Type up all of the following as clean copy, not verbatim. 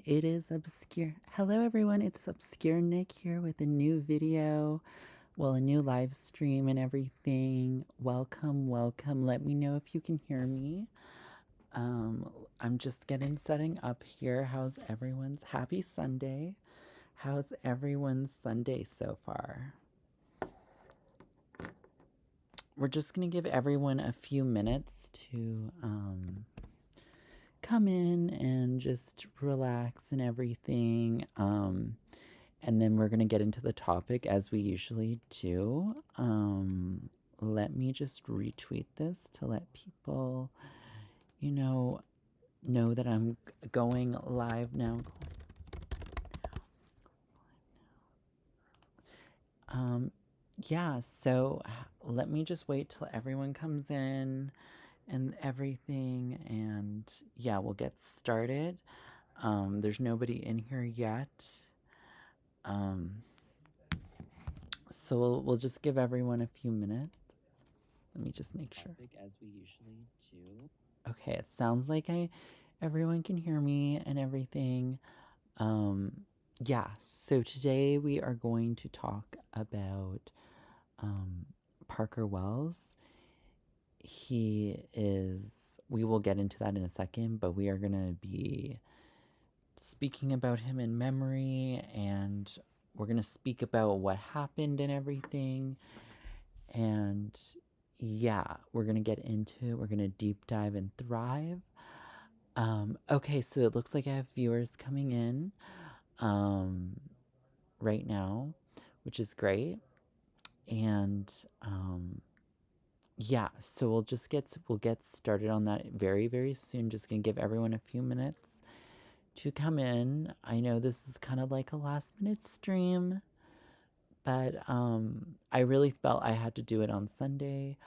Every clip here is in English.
It is Obscure. Hello, everyone. It's Obscure Nick here with a new video. Well, a new live stream and everything. Welcome, welcome. Let me know if you can hear me. I'm just setting up here. How's everyone's happy Sunday? How's everyone's Sunday so far? We're just gonna give everyone a few minutes to come in and just relax and everything. And then we're going to get into the topic as we usually do. Let me just retweet this to let people, know that I'm going live now. Yeah, so let me just wait till everyone comes in and everything, and yeah, we'll get started. There's nobody in here yet. So we'll just give everyone a few minutes. Let me just make sure. As we usually do. Okay, it sounds like everyone can hear me and everything. Yeah, so today we are going to talk about Parker Wells. We will get into that in a second, but we are going to be speaking about him in memory, and we're going to speak about what happened and everything. And yeah, we're going to deep dive and thrive. Okay, so it looks like I have viewers coming in right now, which is great. And yeah, so we'll get started on that very, very soon. Just gonna give everyone a few minutes to come in. I know this is kind of like a last minute stream, but I really felt I had to do it on Sunday.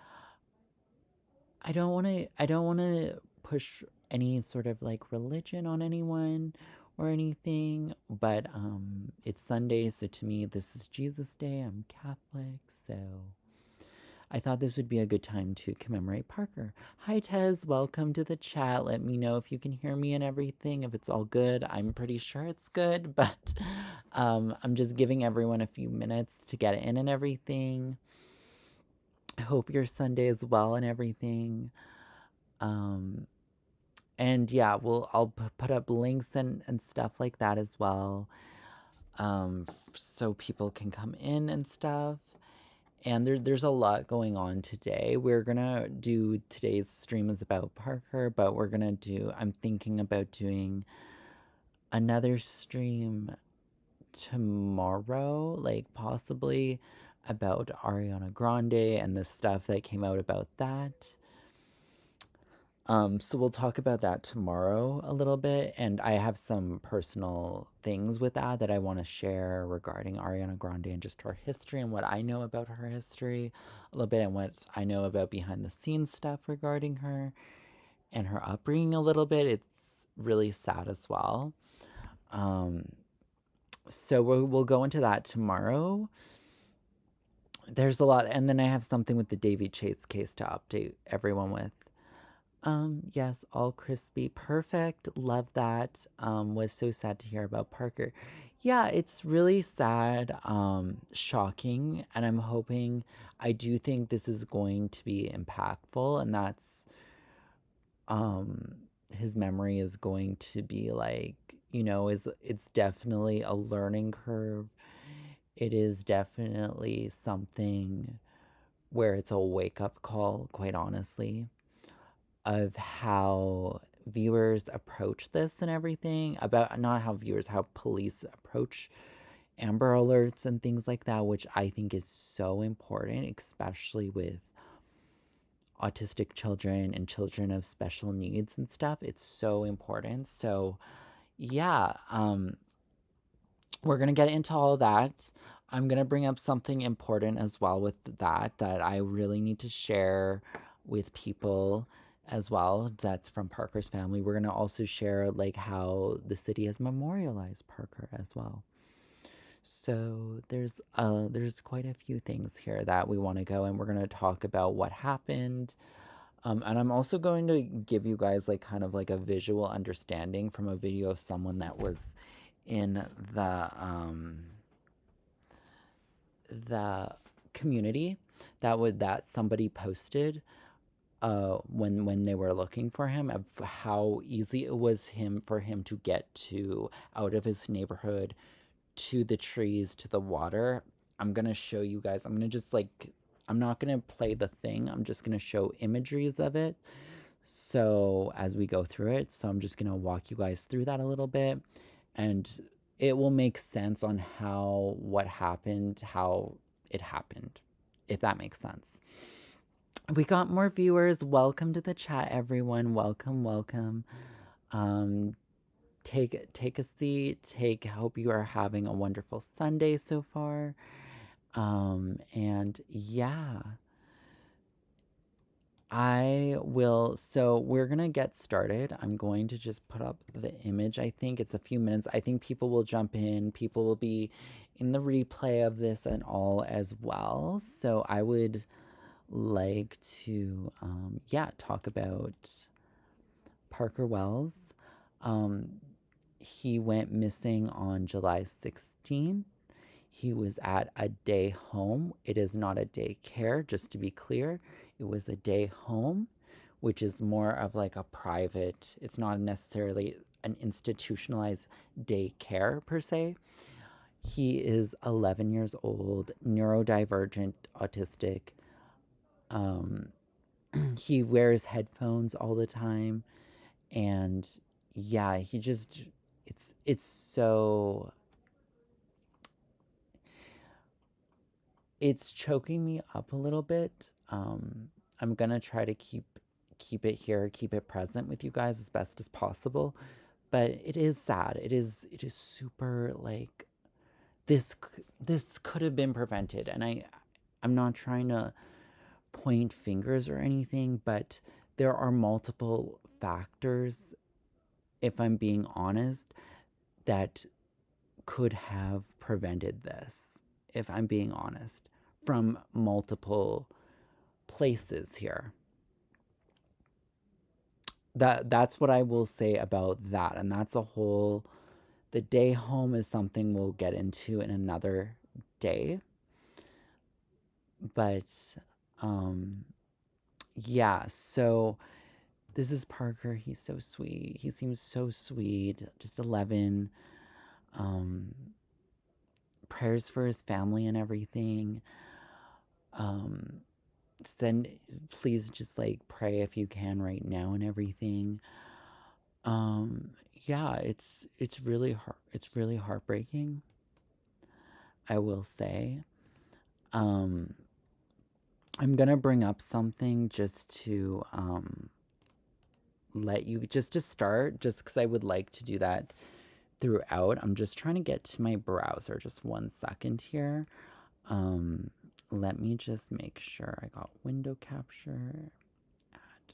I don't want to push any sort of like religion on anyone or anything, but it's Sunday, so to me this is Jesus Day. I'm Catholic, so I thought this would be a good time to commemorate Parker. Hi Tez, welcome to the chat. Let me know if you can hear me and everything, if it's all good. I'm pretty sure it's good, but I'm just giving everyone a few minutes to get in and everything. I hope your Sunday is well and everything. And yeah, I'll put up links and stuff like that as well, so people can come in and stuff. And there's a lot going on today. We're gonna do today's stream is about Parker, but I'm thinking about doing another stream tomorrow, like possibly about Ariana Grande and the stuff that came out about that. So we'll talk about that tomorrow a little bit, and I have some personal things with that I want to share regarding Ariana Grande and just her history and what I know about her history a little bit, and what I know about behind the scenes stuff regarding her and her upbringing a little bit. It's really sad as well. So we'll go into that tomorrow. There's a lot, and then I have something with the Davy Chase case to update everyone with. Yes, all crispy. Perfect. Love that. Was so sad to hear about Parker. Yeah, it's really sad, shocking, and I do think this is going to be impactful, and that's, his memory is going to be like, it's definitely a learning curve. It is definitely something where it's a wake-up call, quite honestly, of how viewers approach this and everything, about not how viewers, how police approach Amber Alerts and things like that, which I think is so important, especially with autistic children and children of special needs and stuff. It's so important. So yeah, we're gonna get into all of that. I'm gonna bring up something important as well with that I really need to share with people as well. That's from Parker's family. We're gonna also share like how the city has memorialized Parker as well. So there's quite a few things here that we want to go, and we're gonna talk about what happened. And I'm also going to give you guys like kind of like a visual understanding from a video of someone that was in the community that somebody posted when they were looking for him, of how easy it was for him to get to out of his neighborhood to the trees to the water. I'm gonna show you guys. I'm gonna just like, I'm not gonna play the thing. I'm just gonna show imageries of it. So as we go through it, so I'm just gonna walk you guys through that a little bit, and it will make sense on what happened, how it happened, if that makes sense. We got more viewers. Welcome to the chat, everyone. Welcome, welcome. Um, take a seat. Hope you are having a wonderful Sunday so far. And yeah, so we're gonna get started. I'm going to just put up the image. I think it's a few minutes. I think people will jump in. People will be in the replay of this and all as well. So I would like to, talk about Parker Wells. He went missing on July 16th. He was at a day home. It is not a daycare, just to be clear. It was a day home, which is more of like a private, it's not necessarily an institutionalized daycare per se. He is 11 years old, neurodivergent, autistic. He wears headphones all the time, and yeah, he just, it's so, it's choking me up a little bit. I'm gonna try to keep it here, keep it present with you guys as best as possible. But it is sad. It is super like, this could have been prevented, and I'm not trying to point fingers or anything, but there are multiple factors, if I'm being honest, that could have prevented this, if I'm being honest, from multiple places here. That's what I will say about that. And that's the day home is something we'll get into in another day. But yeah, so this is Parker. He's so sweet. He seems so sweet. Just 11. Prayers for his family and everything. Send, please just like pray if you can right now and everything. Yeah, it's really it's really heartbreaking, I will say. I'm gonna bring up something just to let you, just to start, just because I would like to do that throughout. I'm just trying to get to my browser. Just 1 second here. Let me just make sure I got window capture. Add.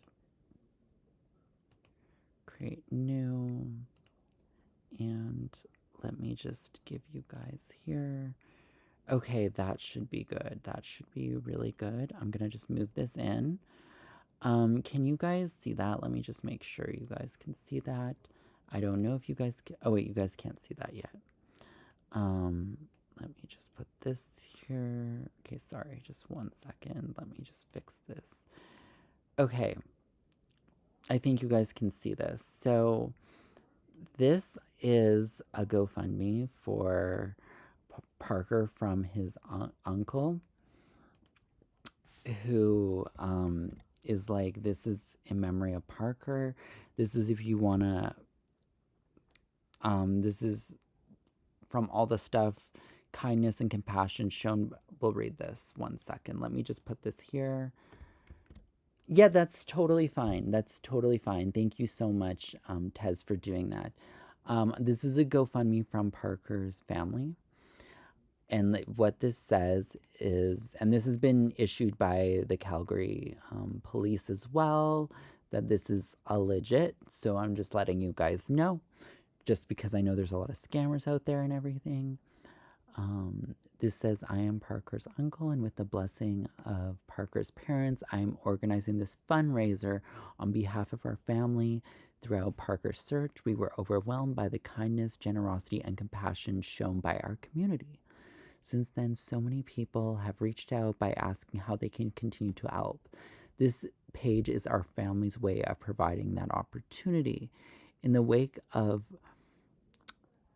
Create new. And let me just give you guys here. Okay, that should be good. That should be really good. I'm gonna just move this in. Can you guys see that? Let me just make sure you guys can see that. I don't know if you guys can, oh wait, you guys can't see that yet. Let me just put this here. Okay, sorry, just 1 second. Let me just fix this. Okay, I think you guys can see this. So this is a GoFundMe for Parker from his uncle, who is like, this is in memory of Parker. This is if you want to, this is from all the stuff, kindness and compassion shown. We'll read this. 1 second. Let me just put this here. Yeah, that's totally fine. That's totally fine. Thank you so much, Tez, for doing that. This is a GoFundMe from Parker's family. And what this says is, and this has been issued by the Calgary police as well, that this is a legit. So I'm just letting you guys know, just because I know there's a lot of scammers out there and everything. This says, I am Parker's uncle, and with the blessing of Parker's parents, I am organizing this fundraiser on behalf of our family. Throughout Parker's search, we were overwhelmed by the kindness, generosity, and compassion shown by our community. Since then, so many people have reached out by asking how they can continue to help. This page is our family's way of providing that opportunity. In the wake of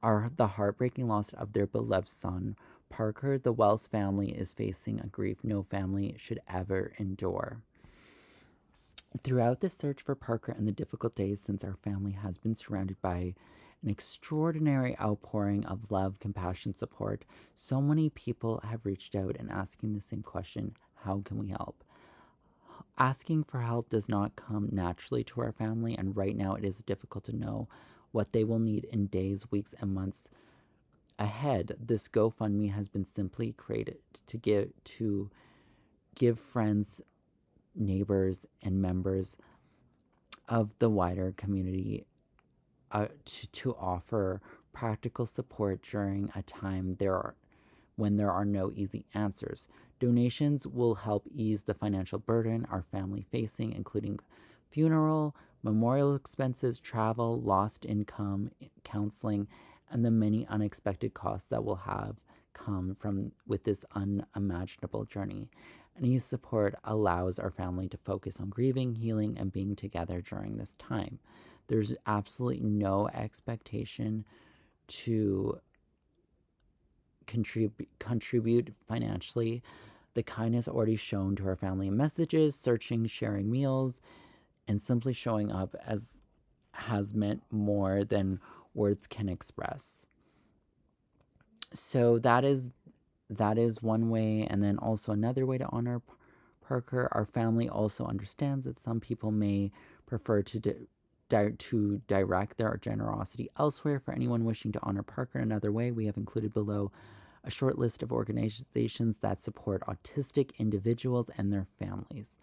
the heartbreaking loss of their beloved son, Parker, the Wells family is facing a grief no family should ever endure. Throughout the search for Parker and the difficult days since our family has been surrounded by an extraordinary outpouring of love, compassion, support, so many people have reached out and asking the same question, how can we help? Asking for help does not come naturally to our family, and right now it is difficult to know what they will need in days, weeks, and months ahead. This GoFundMe has been simply created to give friends, neighbors, and members of the wider community to offer practical support during a time when there are no easy answers. Donations will help ease the financial burden our family facing, including funeral, memorial expenses, travel, lost income, counseling, and the many unexpected costs that will have come from with this unimaginable journey. Any support allows our family to focus on grieving, healing, and being together during this time. There's absolutely no expectation to contribute financially. The kindness already shown to our family in messages, searching, sharing meals, and simply showing up has meant more than words can express. So that is one way, and then also another way to honor Parker. Our family also understands that some people may prefer to direct their generosity elsewhere. For anyone wishing to honor Parker in another way, we have included below a short list of organizations that support autistic individuals and their families.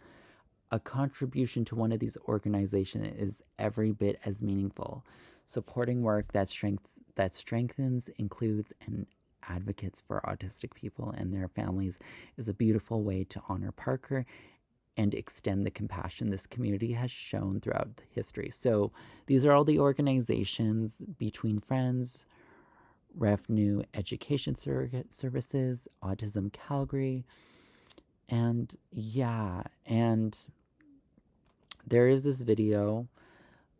A contribution to one of these organizations is every bit as meaningful. Supporting work that strengthens, includes, and advocates for autistic people and their families is a beautiful way to honor Parker and extend the compassion this community has shown throughout history. So these are all the organizations: Between Friends, RevNew Education Services, Autism Calgary, and yeah, and there is this video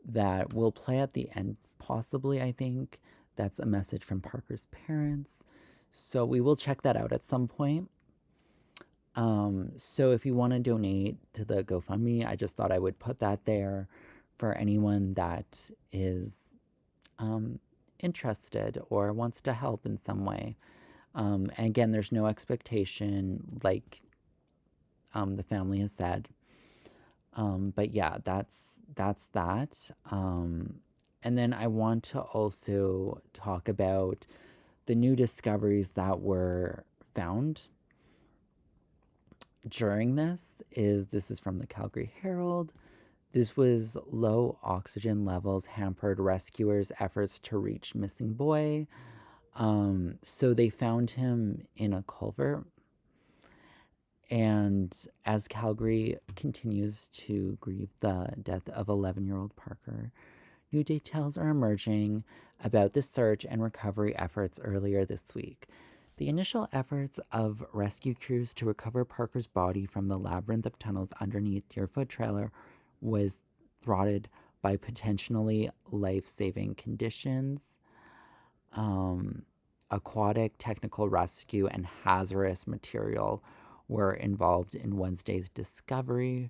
that will play at the end, possibly, I think. That's a message from Parker's parents. So we will check that out at some point. So if you want to donate to the GoFundMe, I just thought I would put that there for anyone that is interested or wants to help in some way. And again, there's no expectation, like the family has said. But yeah, that's that. And then I want to also talk about the new discoveries that were found during this. This is from the Calgary Herald. This was low oxygen levels hampered rescuers' efforts to reach missing boy. So they found him in a culvert. And as Calgary continues to grieve the death of 11-year-old Parker, new details are emerging about the search and recovery efforts earlier this week. The initial efforts of rescue crews to recover Parker's body from the labyrinth of tunnels underneath Deerfoot Trailer was thwarted by potentially life-saving conditions. Aquatic, technical rescue, and hazardous material were involved in Wednesday's discovery.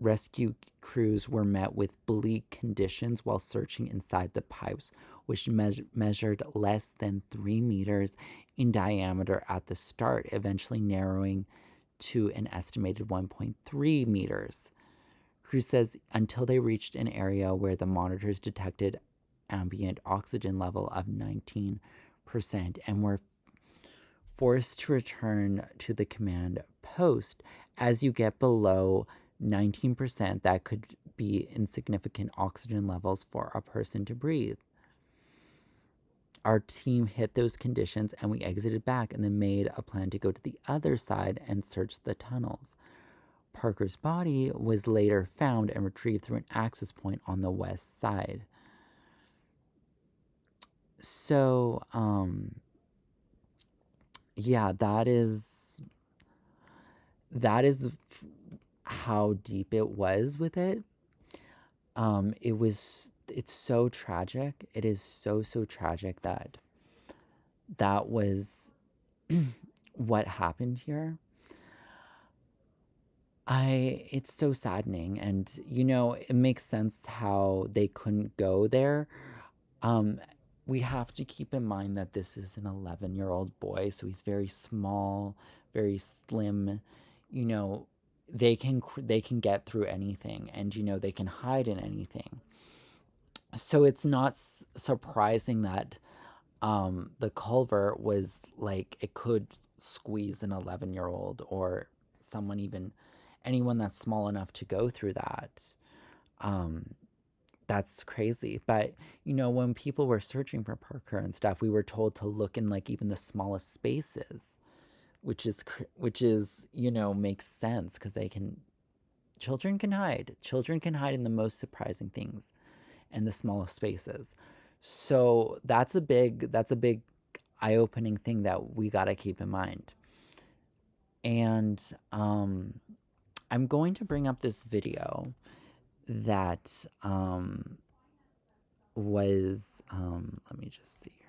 Rescue crews were met with bleak conditions while searching inside the pipes, which measured less than 3 meters in diameter at the start, eventually narrowing to an estimated 1.3 meters. Crew says until they reached an area where the monitors detected ambient oxygen level of 19% and were forced to return to the command post. As you get below 19%, that could be insignificant oxygen levels for a person to breathe. our team hit those conditions and we exited back and then made a plan to go to the other side and search the tunnels. Parker's body was later found and retrieved through an access point on the west side. So, yeah, that is how deep it was with it. It's so tragic. It is so tragic that was what happened here. It's so saddening, and it makes sense how they couldn't go there. We have to keep in mind that this is an 11-year-old boy, so he's very small, very slim. You know, they can get through anything, and they can hide in anything. So it's not surprising that the culvert was like it could squeeze an 11-year-old or anyone that's small enough to go through that. That's crazy. But when people were searching for Parker and stuff, we were told to look in like even the smallest spaces, which is makes sense because children can hide. Children can hide in the most surprising things and the smallest spaces. So that's a big eye-opening thing that we got to keep in mind. And I'm going to bring up this video that was let me just see here.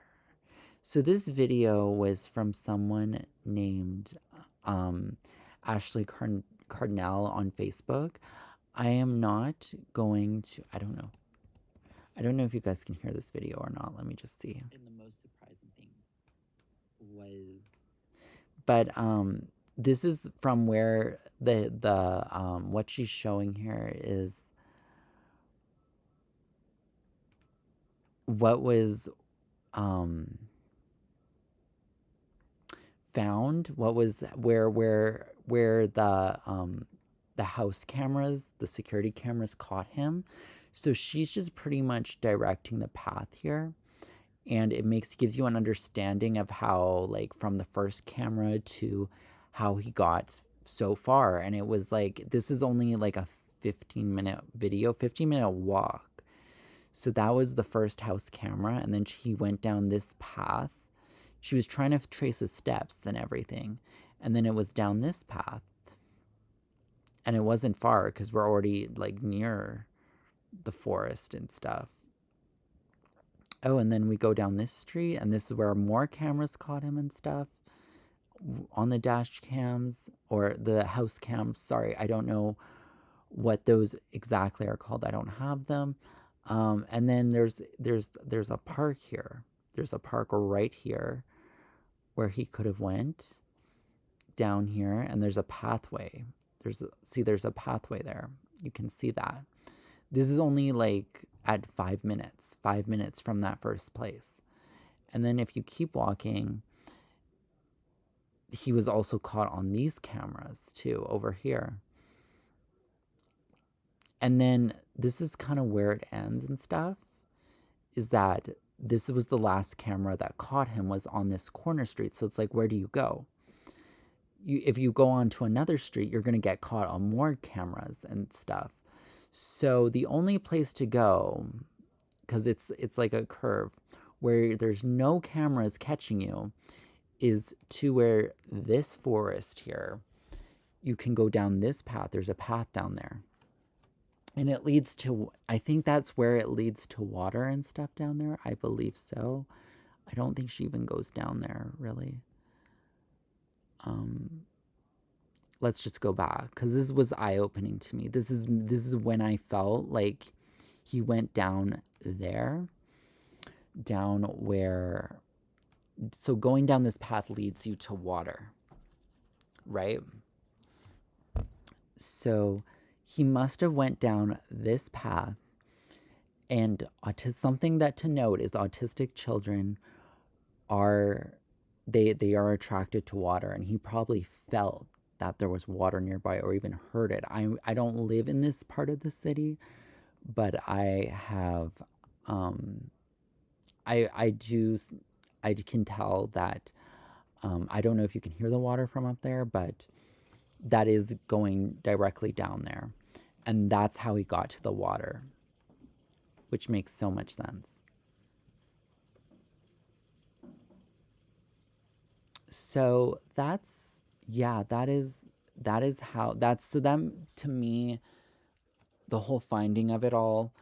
So this video was from someone named Ashley Cardinal on Facebook. I am not going to, I don't know if you guys can hear this video or not. Let me just see. And the most surprising things was, but this is from where the what she's showing here is what was found, what was where the house cameras, the security cameras caught him. So she's just pretty much directing the path here, and it gives you an understanding of how, like, from the first camera to how he got so far. And it was like, this is only like a 15-minute video, 15-minute walk. So that was the first house camera, and then he went down this path. She was trying to trace his steps and everything, and then it was down this path. And it wasn't far because we're already like near the forest and stuff. Oh, and then we go down this street, and this is where more cameras caught him and stuff on the dash cams or the house cams. Sorry, I don't know what those exactly are called. I don't have them. And then there's a park here. There's a park right here where he could have went down here, and there's a pathway. There's a pathway there. You can see that. This is only like at 5 minutes from that first place. And then if you keep walking, he was also caught on these cameras too, over here. And then this is kind of where it ends and stuff, is that this was the last camera that caught him, was on this corner street. So it's like, where do you go? If you go on to another street, you're going to get caught on more cameras and stuff. So the only place to go, because it's like a curve where there's no cameras catching you, is to where this forest here. You can go down this path. There's a path down there. And it leads to, I think that's where it leads to water and stuff down there. I believe so. I don't think she even goes down there, really. Let's just go back, because this was eye-opening to me. This is when I felt like he went down there, down where, so going down this path leads you to water, right? So he must have went down this path, and something that to note is autistic children are, they are attracted to water, and he probably felt that there was water nearby or even heard it. I don't live in this part of the city, but I have I do I can tell that I don't know if you can hear the water from up there, but that is going directly down there. And that's how he got to the water, which makes so much sense. So that's, yeah, that is how that's so that to me, the whole finding of it all,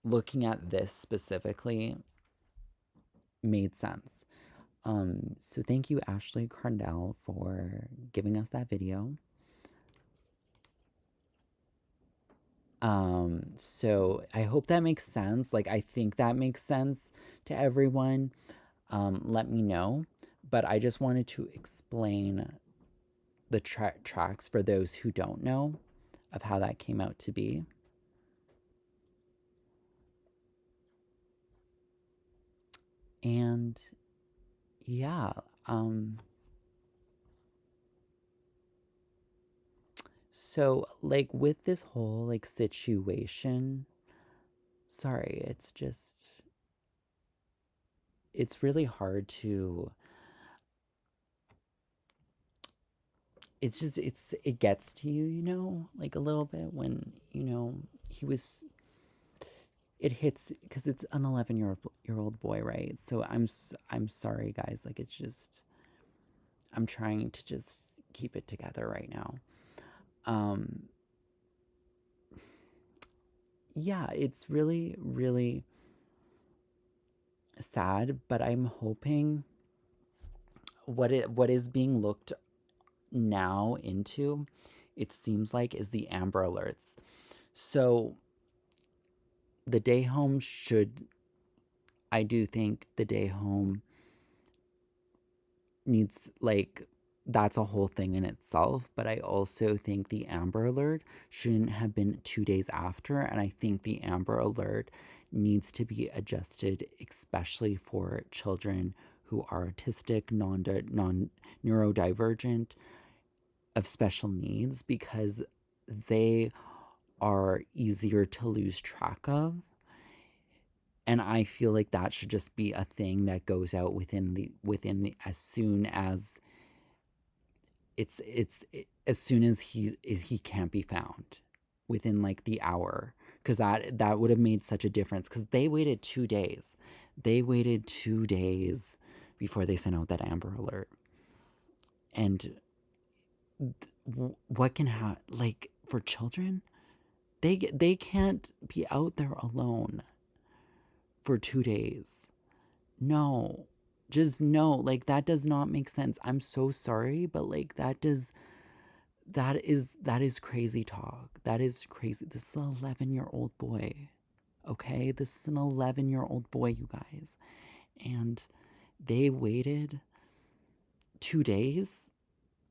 looking at this specifically, made sense. So thank you, Ashley Carnell, for giving us that video. So I hope that makes sense. Like, I think that makes sense to everyone. Let me know. But I just wanted to explain the tracks for those who don't know of how that came out to be. And yeah, so like with this whole like situation, sorry, it's really hard to, it gets to you, like a little bit when, he was, it hits because it's an 11-year-old boy, right? So I'm sorry guys, like it's just, I'm trying to just keep it together right now. Um yeah, it's really really sad, but I'm hoping what is being looked now into, it seems like, is the Amber Alerts. So the day home should, I do think the day home needs, like, that's a whole thing in itself, but I also think the Amber Alert shouldn't have been 2 days after, and I think the Amber Alert needs to be adjusted, especially for children who are autistic, non neurodivergent, of special needs, because they are easier to lose track of. And I feel like that should just be a thing that goes out within the as soon as as soon as he can't be found, within like the hour, because that would have made such a difference, because they waited 2 days before they sent out that Amber Alert. And what can happen, like, for children, they can't be out there alone for 2 days. No, just no, like that does not make sense. I'm so sorry, but like that is crazy talk. That is crazy. This is an 11-year-old boy. Okay, this is an 11-year-old boy, you guys. And they waited 2 days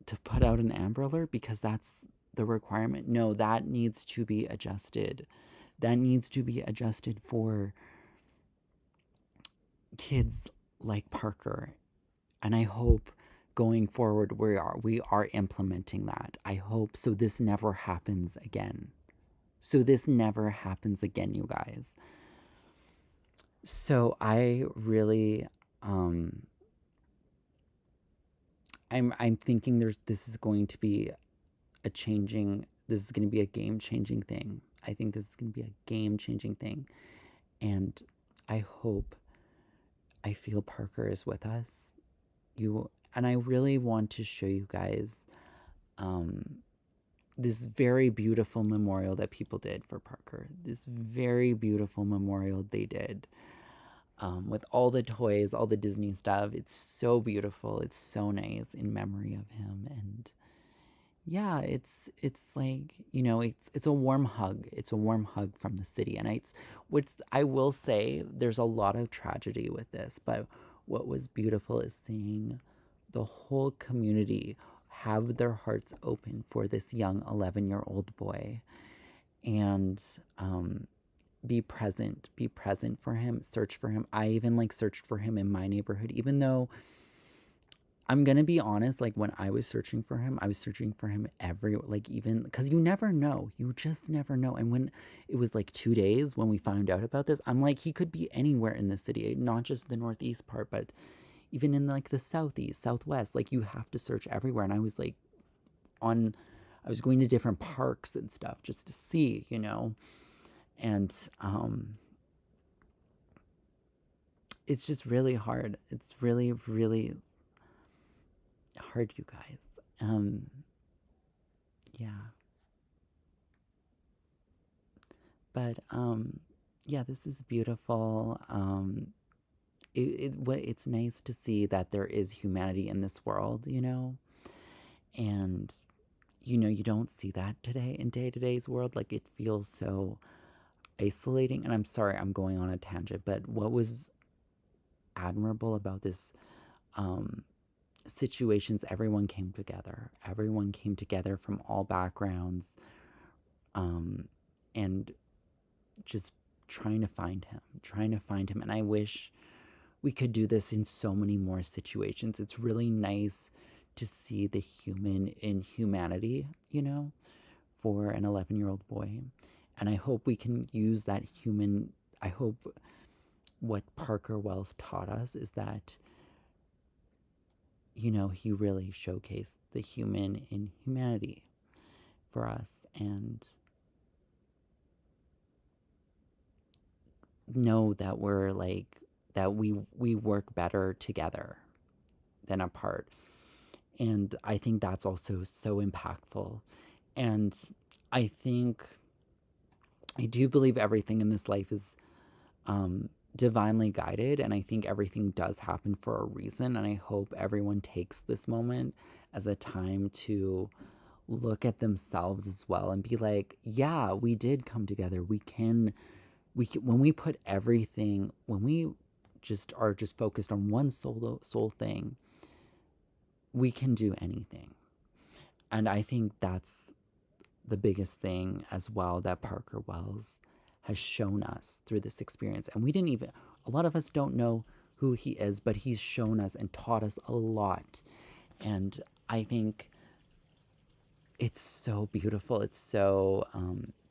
to put out an Amber Alert because that's the requirement. No, that needs to be adjusted. That needs to be adjusted for kids like Parker. And I hope going forward we are implementing that. I hope so this never happens again. So this never happens again, you guys. So I really I'm thinking this is going to be this is going to be a game-changing thing. I think this is going to be a game-changing thing. And I feel Parker is with us. And I really want to show you guys this very beautiful memorial that people did for Parker. This very beautiful memorial they did, with all the toys, all the Disney stuff. It's so beautiful. It's so nice, in memory of him. And yeah, it's like, it's a warm hug. It's a warm hug from the city. And I will say, there's a lot of tragedy with this, but what was beautiful is seeing the whole community have their hearts open for this young 11-year-old boy, and be present for him, search for him. I even like searched for him in my neighborhood, even though I'm gonna be honest, like when I was searching for him, I was searching for him like, even because you never know, you just never know. And when it was like 2 days when we found out about this, I'm like, he could be anywhere in the city, not just the northeast part, but even in like the southeast, southwest, like you have to search everywhere. And I was like on, I was going to different parks and stuff just to see, you know, and it's just really hard. It's really, really hard, you guys. Yeah, but yeah, this is beautiful. It's nice to see that there is humanity in this world, you know, and you know you don't see that today in day to day's world. Like it feels so isolating. And I'm sorry, I'm going on a tangent, but what was admirable about this um, situations, everyone came together. Everyone came together from all backgrounds, um, and just trying to find him. And I wish we could do this in so many more situations. It's really nice to see the human in humanity, you know, for an 11-year-old boy. And I hope we can use that human. I hope what Parker Wells taught us is that, you know, he really showcased the human in humanity for us, and know that we're like, that we work better together than apart. And I think that's also so impactful. And I think, I do believe everything in this life is divinely guided. And I think everything does happen for a reason. And I hope everyone takes this moment as a time to look at themselves as well and be like, yeah, we did come together. When we put everything, when we just are just focused on one soul thing, we can do anything. And I think that's the biggest thing as well that Parker Wells has shown us through this experience. And we didn't even, a lot of us don't know who he is, but he's shown us and taught us a lot. And I think it's so beautiful. It's so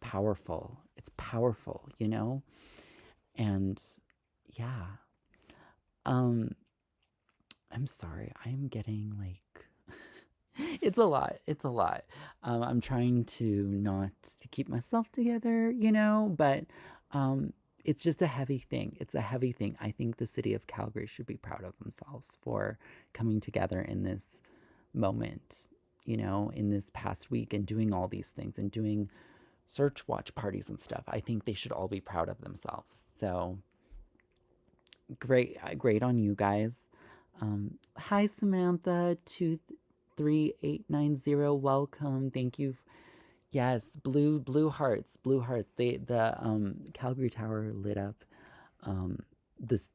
powerful. It's powerful, you know? And yeah, um, I'm sorry. I'm getting like, it's a lot. It's a lot. I'm trying to not to keep myself together, you know, but um, it's just a heavy thing. It's a heavy thing. I think the city of Calgary should be proud of themselves for coming together in this moment, you know, in this past week and doing all these things and doing search watch parties and stuff. I think they should all be proud of themselves. So great, great on you guys. Hi, Samantha, 23890. Welcome. Thank you. Yes, blue hearts, blue hearts. The Calgary Tower lit up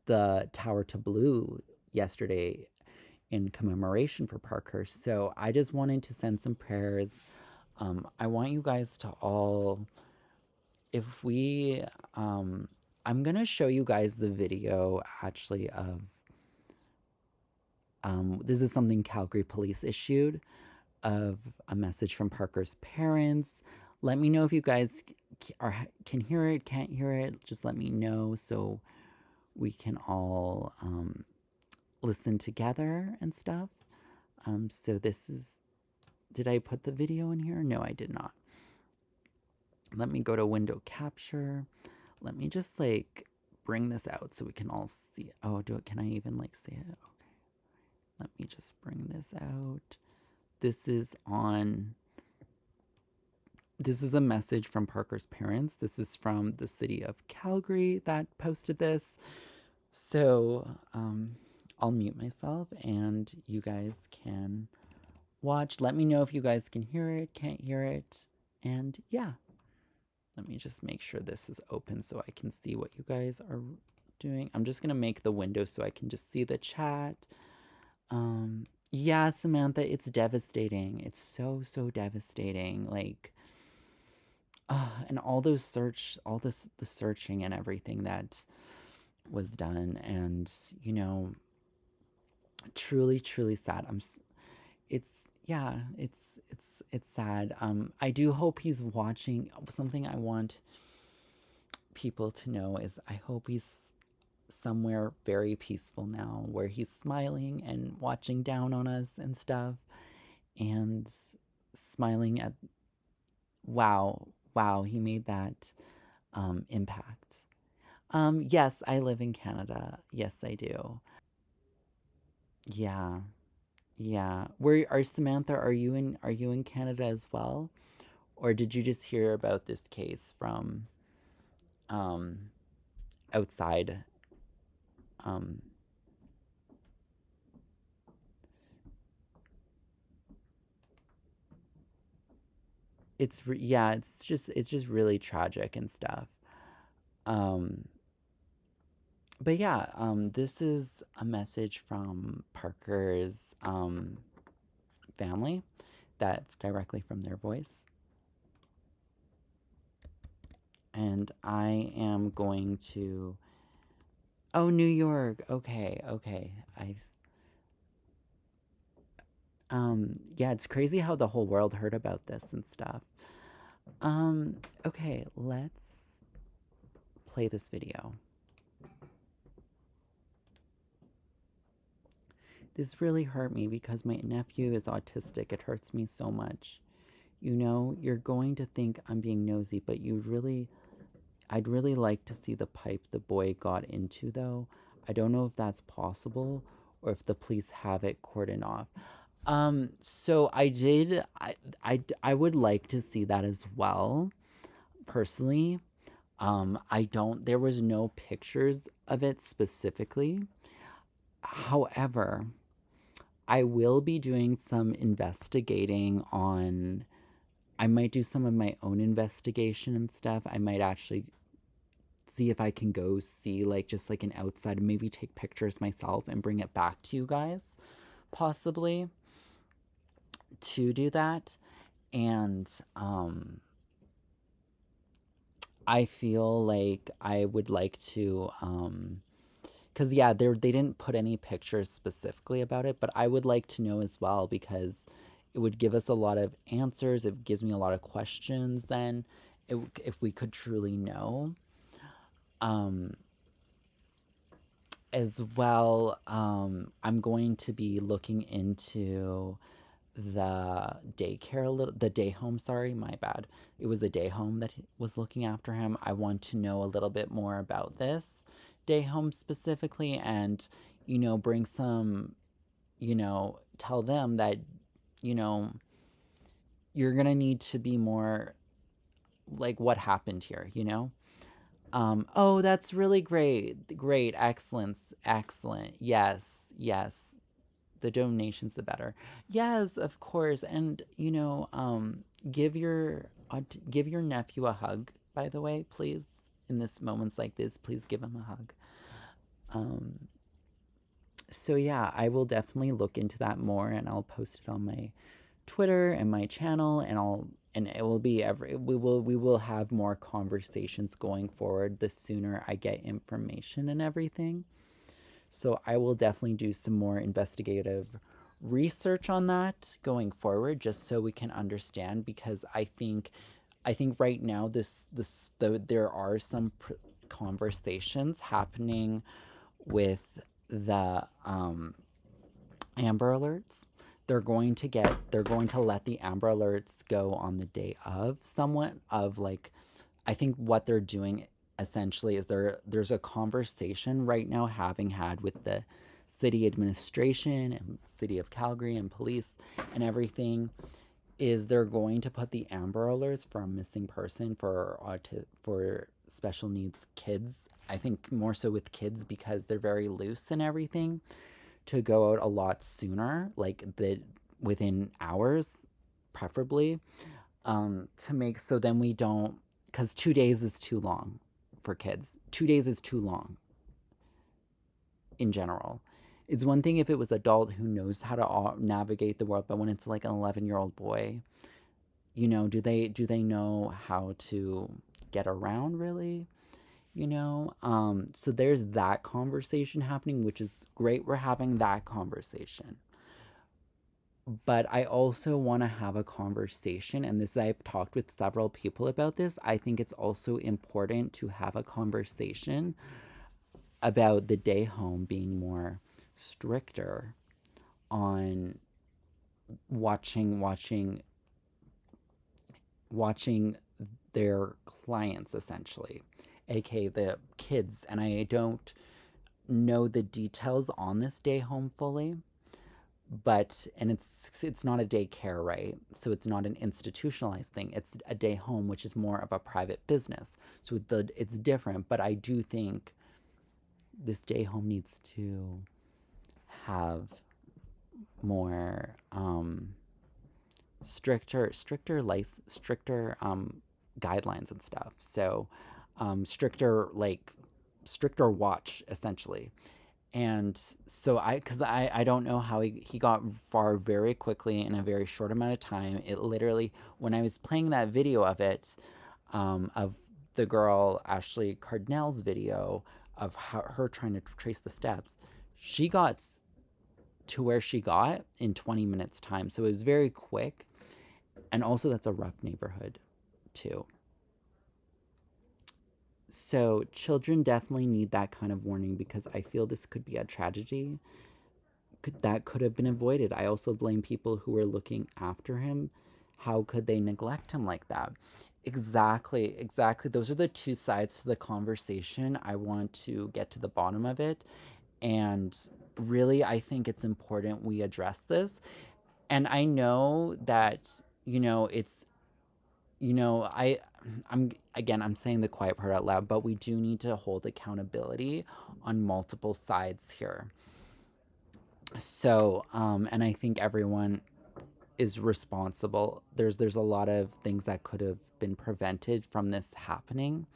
the tower to blue yesterday in commemoration for Parker. So I just wanted to send some prayers. I want you guys to all, if we, I'm gonna show you guys the video actually of, this is something Calgary police issued of a message from Parker's parents. Let me know if you guys can hear it, can't hear it. Just let me know so we can all listen together and stuff. So this is, did I put the video in here? No, I did not. Let me go to window capture. Let me just like bring this out so we can all see it. Oh, can I even like say it? Okay. Let me just bring this out. This is a message from Parker's parents. This is from the city of Calgary that posted this. So I'll mute myself and you guys can watch. Let me know if you guys can hear it, can't hear it. And yeah, let me just make sure this is open so I can see what you guys are doing. I'm just going to make the window so I can just see the chat. Yeah, Samantha, it's devastating. It's so, so devastating. Like, and all the searching and everything that was done. And, you know, truly, truly sad. It's, yeah, it's sad. I do hope he's watching. Something I want people to know is I hope he's somewhere very peaceful now where he's smiling and watching down on us and stuff and smiling at, wow, wow, he made that impact. Yes, I live in Canada. Yes, I do. Yeah. Yeah. Where are Samantha, are you in Canada as well? Or did you just hear about this case from um outside? Um yeah, it's just really tragic and stuff. Um but yeah, this is a message from Parker's family, that's directly from their voice. And I am going to, oh, New York. Okay, okay. Yeah, it's crazy how the whole world heard about this and stuff. Um, okay, let's play this video. This really hurt me because my nephew is autistic. It hurts me so much. You know, you're going to think I'm being nosy, but I'd really like to see the pipe the boy got into, though. I don't know if that's possible or if the police have it cordoned off. So I would like to see that as well, personally. I don't, there was no pictures of it specifically. However, I will be doing some investigating on, I might do some of my own investigation and stuff. I might actually see if I can go see like just like an outside and maybe take pictures myself and bring it back to you guys, possibly to do that. And I feel like I would like to because yeah, they didn't put any pictures specifically about it, but I would like to know as well because it would give us a lot of answers. It gives me a lot of questions. Then, if we could truly know, um, as well, I'm going to be looking into the daycare a little, the day home. Sorry, my bad. It was a day home that was looking after him. I want to know a little bit more about this day home specifically, and bring some, tell them that you know you're gonna need to be more like what happened here. Oh, that's really great. Great, excellent, excellent. Yes, yes. The donations, the better. Yes, of course. And give your nephew a hug. By the way, please. In this moments like this, please give him a hug. Um, so yeah, I will definitely look into that more, and I'll post it on my Twitter and my channel, and it will be we will have more conversations going forward the sooner I get information and everything. So I will definitely do some more investigative research on that going forward just so we can understand, because I think right now there are some conversations happening with the Amber Alerts. They're going to let the Amber Alerts go on the day of, somewhat of like, I think what they're doing essentially is there's a conversation right now having had with the city administration and city of Calgary and police and everything, is they're going to put the Amber Alerts for a missing person for special needs kids. I think more so with kids because they're very loose and everything, to go out a lot sooner, like within hours, preferably, to make so then we don't, because 2 days is too long for kids. 2 days is too long in general. It's one thing if it was adult who knows how to navigate the world, but when it's like an 11-year-old boy, do they know how to get around really? So there's that conversation happening, which is great. We're having that conversation. But I also want to have a conversation, and this, I've talked with several people about this. I think it's also important to have a conversation about the day home being more stricter on watching watching their clients essentially, aka the kids. And I don't know the details on this day home fully, but and it's not a daycare, right? So it's not an institutionalized thing. It's a day home, which is more of a private business. So it's different, but I do think this day home needs to have more stricter guidelines and stuff. So stricter watch essentially. And so because I don't know how he got far very quickly in a very short amount of time. It literally, when I was playing that video of it, of the girl Ashley Cardinell's video of her trying to trace the steps, she got to where she got in 20 minutes time. So it was very quick. And also that's a rough neighborhood too. So children definitely need that kind of warning because I feel this could be a tragedy that could have been avoided. I also blame people who were looking after him. How could they neglect him like that? Exactly, exactly. Those are the two sides to the conversation. I want to get to the bottom of it. And really, I think it's important we address this. And I know that, it's, I'm saying the quiet part out loud, but we do need to hold accountability on multiple sides here. So, and I think everyone is responsible. There's a lot of things that could have been prevented from this happening.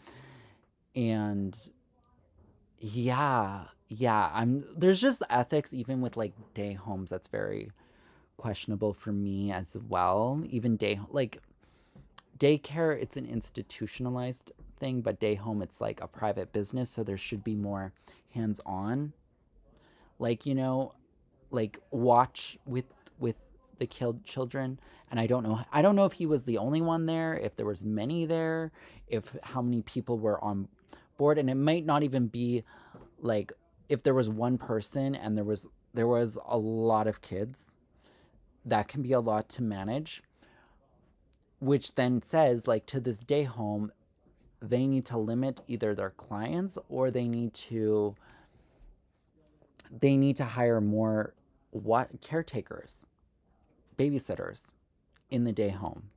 And yeah, there's just ethics even with like day homes that's very questionable for me as well. Even daycare, it's an institutionalized thing, but day home it's like a private business, so there should be more hands-on. Like, like watch with the killed children. And I don't know if he was the only one there, if there was many there, if how many people were on board. And it might not even be like if there was one person and there was a lot of kids, that can be a lot to manage, which then says like to this day home they need to limit either their clients or they need to hire more what caretakers, babysitters in the day home,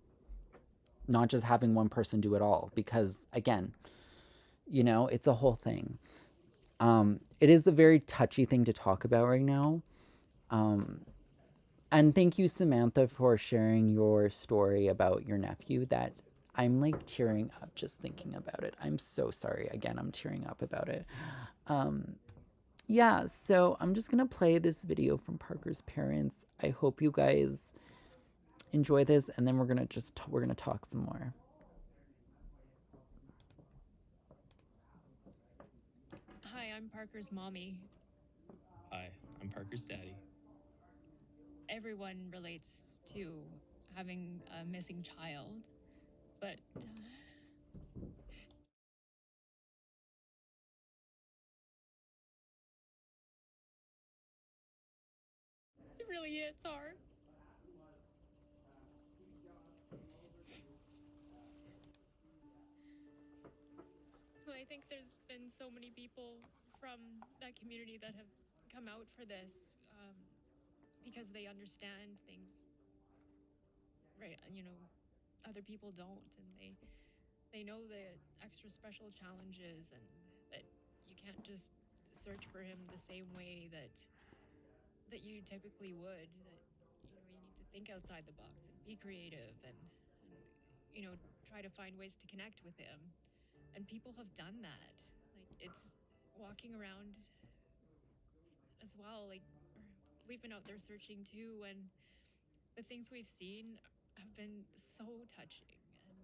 not just having one person do it all. Because again, it's a whole thing. It is a very touchy thing to talk about right now. Um, and thank you, Samantha, for sharing your story about your nephew. That I'm like tearing up just thinking about it. I'm so sorry. Again, I'm tearing up about it. Um, yeah, so I'm just gonna play this video from Parker's parents. I hope you guys enjoy this, and then we're gonna talk some more. Hi, I'm Parker's mommy. Hi, I'm Parker's daddy. Everyone relates to having a missing child, but it really is hard. I think there's been so many people from that community that have come out for this because they understand things, right? Other people don't, and they know the extra special challenges, and that you can't just search for him the same way that you typically would. That you need to think outside the box and be creative, and try to find ways to connect with him. And people have done that. Like, it's walking around as well. Like, we've been out there searching too, and the things we've seen have been so touching. And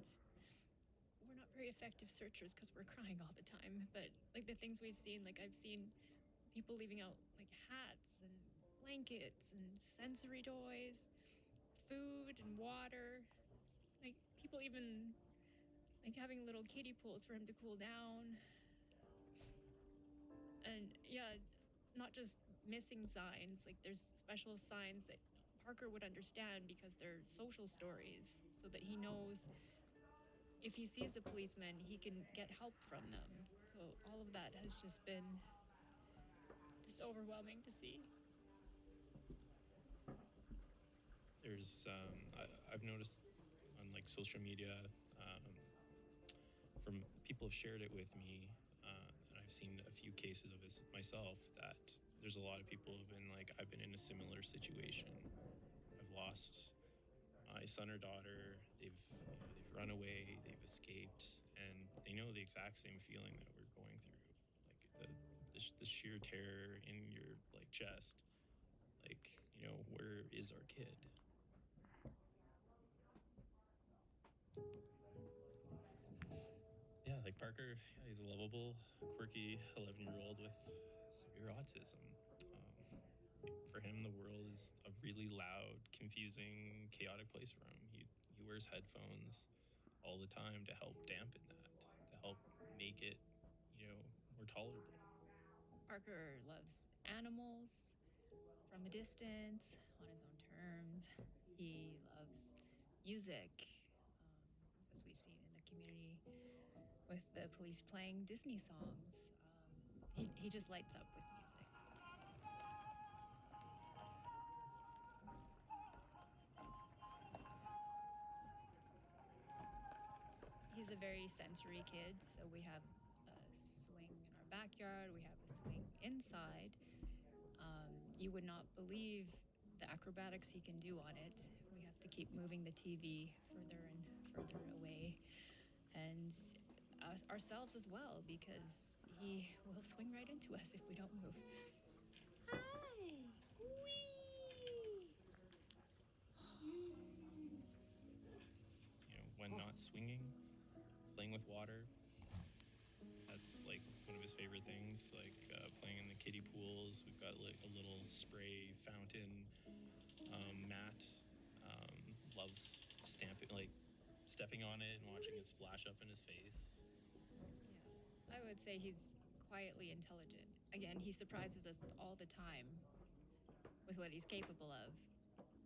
we're not very effective searchers because we're crying all the time. But like the things we've seen, like I've seen people leaving out like hats and blankets and sensory toys, food and water. Like people even like having little kiddie pools for him to cool down. And yeah, not just missing signs, like there's special signs that Parker would understand because they're social stories, so that he knows if he sees a policeman, he can get help from them. So all of that has just been just overwhelming to see. I've noticed on like social media, from people have shared it with me, and I've seen a few cases of this myself, that there's a lot of people who've been like, I've been in a similar situation. I've lost my son or daughter. They've run away, they've escaped, and they know the exact same feeling that we're going through, like the sheer terror in your like chest, like, where is our kid? Yeah, like Parker, yeah, he's a lovable, quirky 11-year-old with severe autism. For him, the world is a really loud, confusing, chaotic place for him. He wears headphones all the time to help dampen that, to help make it, more tolerable. Parker loves animals from a distance, on his own terms. He loves music, as we've seen in the community with the police playing Disney songs. He just lights up with music. He's a very sensory kid, so we have a swing in our backyard, we have a swing inside. You would not believe the acrobatics he can do on it. We have to keep moving the TV further and further away, and us, ourselves as well, because he will swing right into us if we don't move. Hi! Wee! When not swinging, playing with water. That's like one of his favorite things, like playing in the kiddie pools. We've got like a little spray fountain mat. Loves stamping, like stepping on it and watching it splash up in his face. Yeah, I would say he's quietly intelligent. Again, he surprises us all the time with what he's capable of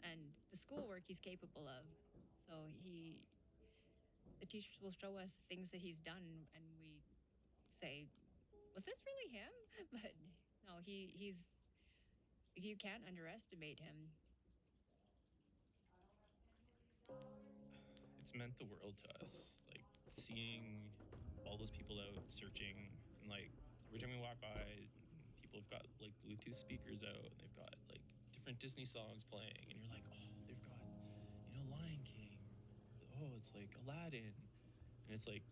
and the schoolwork he's capable of. So the teachers will show us things that he's done, and we say, "Was this really him?" But no, he's you can't underestimate him. It's meant the world to us. Like seeing all those people out searching, and like every time we walk by, people have got like Bluetooth speakers out, and they've got like different Disney songs playing, and you're like, oh, they've got, Lion King, or oh, it's like Aladdin, and it's like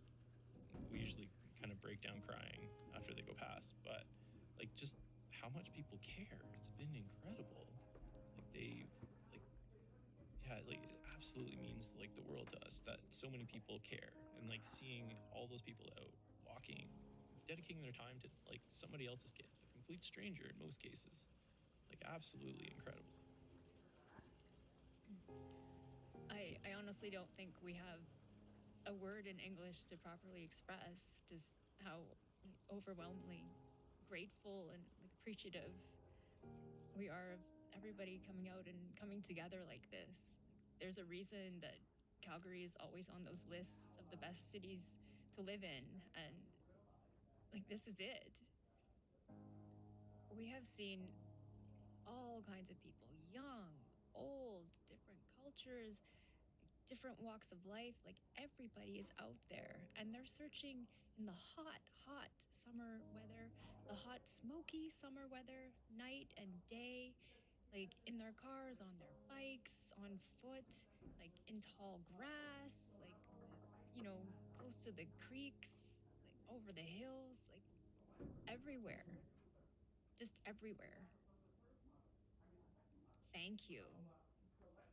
we usually kind of break down crying after they go past, but like just how much people care, it's been incredible. Like they like yeah, like it absolutely means like the world to us that so many people care, and like seeing all those people out walking, dedicating their time to like somebody else's kid, a complete stranger in most cases, like absolutely incredible. I honestly don't think we have a word in English to properly express just how like, overwhelmingly grateful and like appreciative we are of everybody coming out and coming together like this. There's a reason that Calgary is always on those lists of the best cities to live in, and like this is it. We have seen all kinds of people, young, old, different cultures, different walks of life. Like everybody is out there and they're searching in the hot summer weather, the hot, smoky summer weather, night and day, like in their cars, on their bikes, on foot, like in tall grass, like, close to the creeks, like over the hills, like everywhere, just everywhere. Thank you.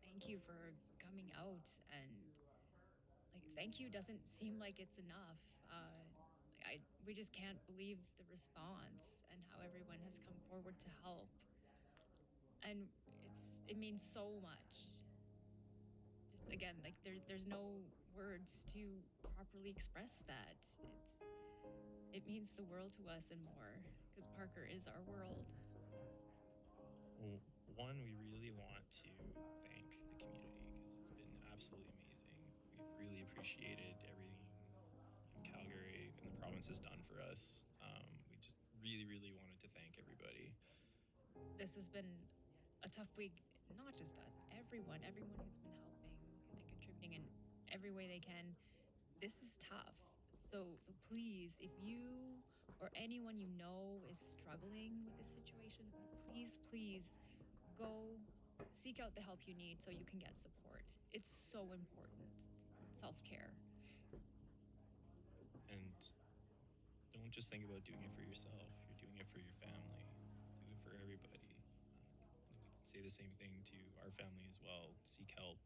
Thank you for coming out, and like thank you doesn't seem like it's enough. We just can't believe the response and how everyone has come forward to help, and it means so much. Just again, like there's no words to properly express that. It means the world to us and more, because Parker is our world. Well, one, we really want to thank the community because it's been absolutely amazing. We've really appreciated everything Calgary and the province has done for us. We just really, really wanted to thank everybody. This has been a tough week, not just us, everyone who's been helping and contributing in every way they can. This is tough. So please, if you or anyone you know is struggling with this situation, please go seek out the help you need so you can get support. It's so important. Self-care. And don't just think about doing it for yourself, you're doing it for your family. Do it for everybody. We say the same thing to our family as well. Seek help,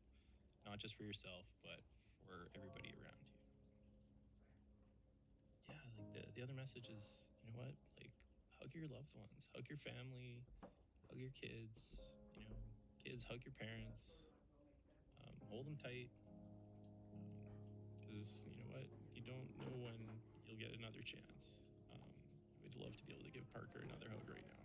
not just for yourself, but for everybody around you. Yeah, like the other message is, you know what? Like, hug your loved ones, hug your family, hug your kids. You know, kids, hug your parents, hold them tight. Because you know what? You don't know when you'll get another chance. We'd love to be able to give Parker another hug right now.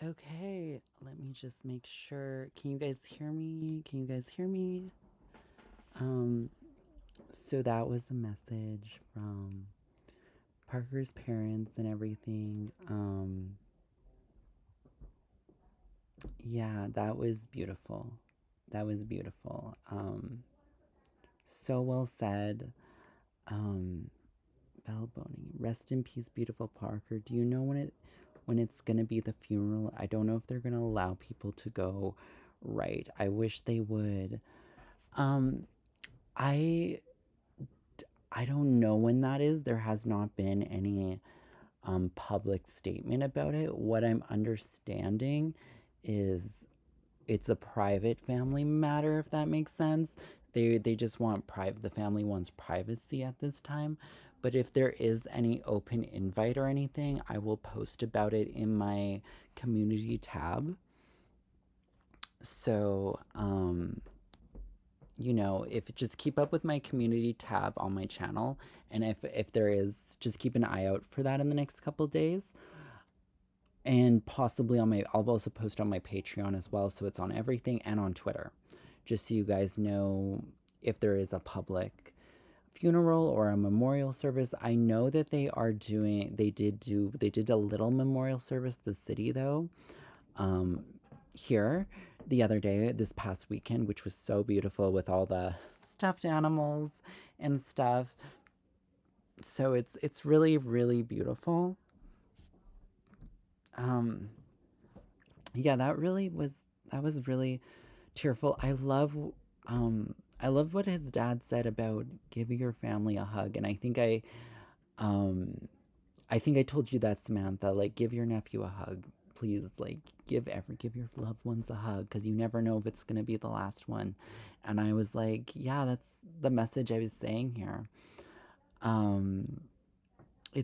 Okay, let me just make sure. Can you guys hear me? Can you guys hear me? So that was a message from Parker's parents and everything. Yeah, that was beautiful. That was beautiful. So well said. Bell Boney, rest in peace, beautiful Parker. Do you know when it's gonna be the funeral? I don't know if they're gonna allow people to go. Right. I wish they would. Um, I I don't know when that is. There has not been any public statement about it. What I'm understanding is it's a private family matter, if that makes sense. They just want private. The family wants privacy at this time. But if there is any open invite or anything, I will post about it in my community tab. So, you know, if just keep up with my community tab on my channel, and if there is, just keep an eye out for that in the next couple days. And possibly I'll also post on my Patreon as well, so it's on everything, and on Twitter, just so you guys know if there is a public funeral or a memorial service. I know that they did a little memorial service, the city though, um, here the other day, this past weekend, which was so beautiful with all the stuffed animals and stuff. So it's really, really beautiful. Um, yeah, that was really tearful. I love what his dad said about give your family a hug, and um I think I told you that, Samantha. Like, give your nephew a hug, please. Like, give your loved ones a hug because you never know if it's gonna be the last one. And I was like, yeah, that's the message I was saying here. Um,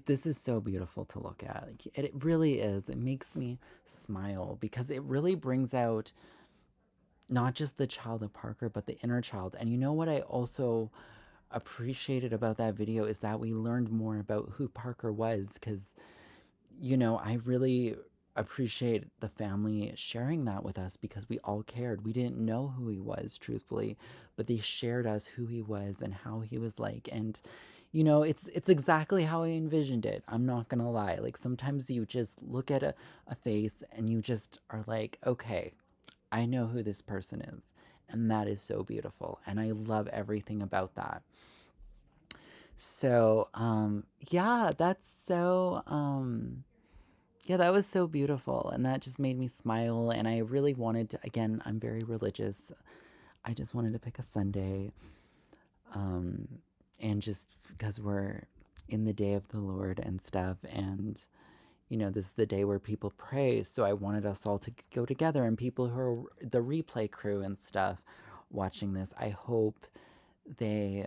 this is so beautiful to look at. Like, it really is. It makes me smile because it really brings out not just the child of Parker, but the inner child. And you know what I also appreciated about that video is that we learned more about who Parker was because, I really appreciate the family sharing that with us because we all cared. We didn't know who he was, truthfully, but they shared us who he was and how he was like. And it's exactly how I envisioned it. I'm not gonna lie. Like sometimes you just look at a face and you just are like, okay, I know who this person is. And that is so beautiful. And I love everything about that. So, yeah, yeah, that was so beautiful. And that just made me smile. And I really wanted to, again, I'm very religious. I just wanted to pick a Sunday. Um, and just because we're in the day of the Lord and stuff. And, this is the day where people pray. So I wanted us all to go together and people who are the replay crew and stuff watching this. I hope they,